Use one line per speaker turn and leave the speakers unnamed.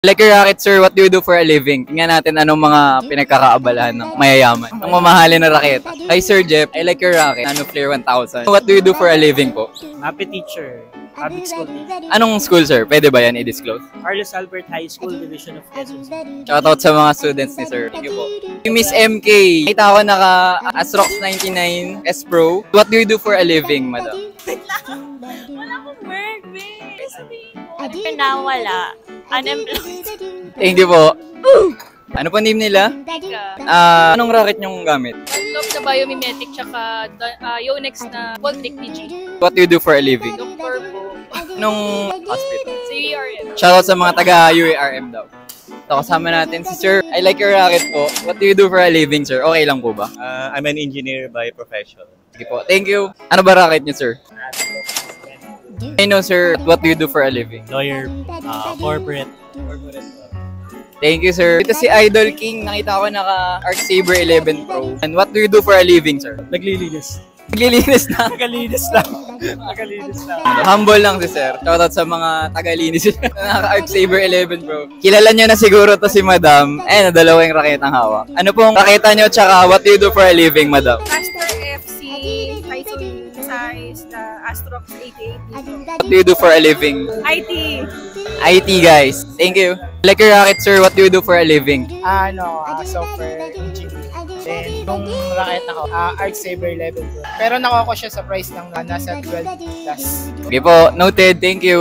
Like your racket, sir, what do you do for a living? Tingnan natin anong mga pinagkakaabalahan ng mayayaman. Ang mamahalin na raketa. Hi, Sir Jeff. I like your racket. Nano Flare 1000. What do you do for a living po?
Happy teacher. Public school teacher.
Anong school, sir? Pwede ba yan i-disclose?
Carlos Albert High School Division of Quezon City.
Shoutout sa mga students ni sir. Thank you po. Miss MK. Nakita ko naka Astrox 99 S Pro. What do you do for a living, madam?
Wala akong work, babe. Sabihin mo. Nawala. Unemployed.
Thank you po. Ano po name nila? Anong racket nyong gamit?
Love na biomimetic tsaka Yonex na Voltric PG.
What do you do for a living?
Doktor po.
Anong hospital?
Sa UARM.
Shoutout sa mga taga-UARM daw. So, kasama natin si Sir. I like your racket po. What do you do for a living, sir? Okay lang po ba?
I'm an engineer by profession.
Sige po. Thank you. Ano ba racket niyo, sir? I know, sir. What do you do for a living?
Lawyer, corporate.
Thank you, sir. Ito si Idol King. Nakita ko naka Arc Saber 11 Pro. And what do you do for a living, sir?
Naglilinis.
Naglilinis na.
Nagalinis lang. Nagalinis lang.
Humble lang si sir. Shoutout sa mga tagalinis naka Arc Saber 11 Pro. Kilala nyo na siguro to si madam. Eh, dalawang raketang hawak. Ano pong raketa nyo tsaka what do you do for a living, madam?
Master FC Typhoon size na Astrox 88.
What do you do for a living?
IT.
IT, guys. Thank you. Like your racket, sir, what do you do for a living?
Software engineer. Then, yung racket ako, Arc Saber 11 Pro. Pero nakuha ko siya sa price ng nasa 12 plus.
Okay po, noted. Thank you.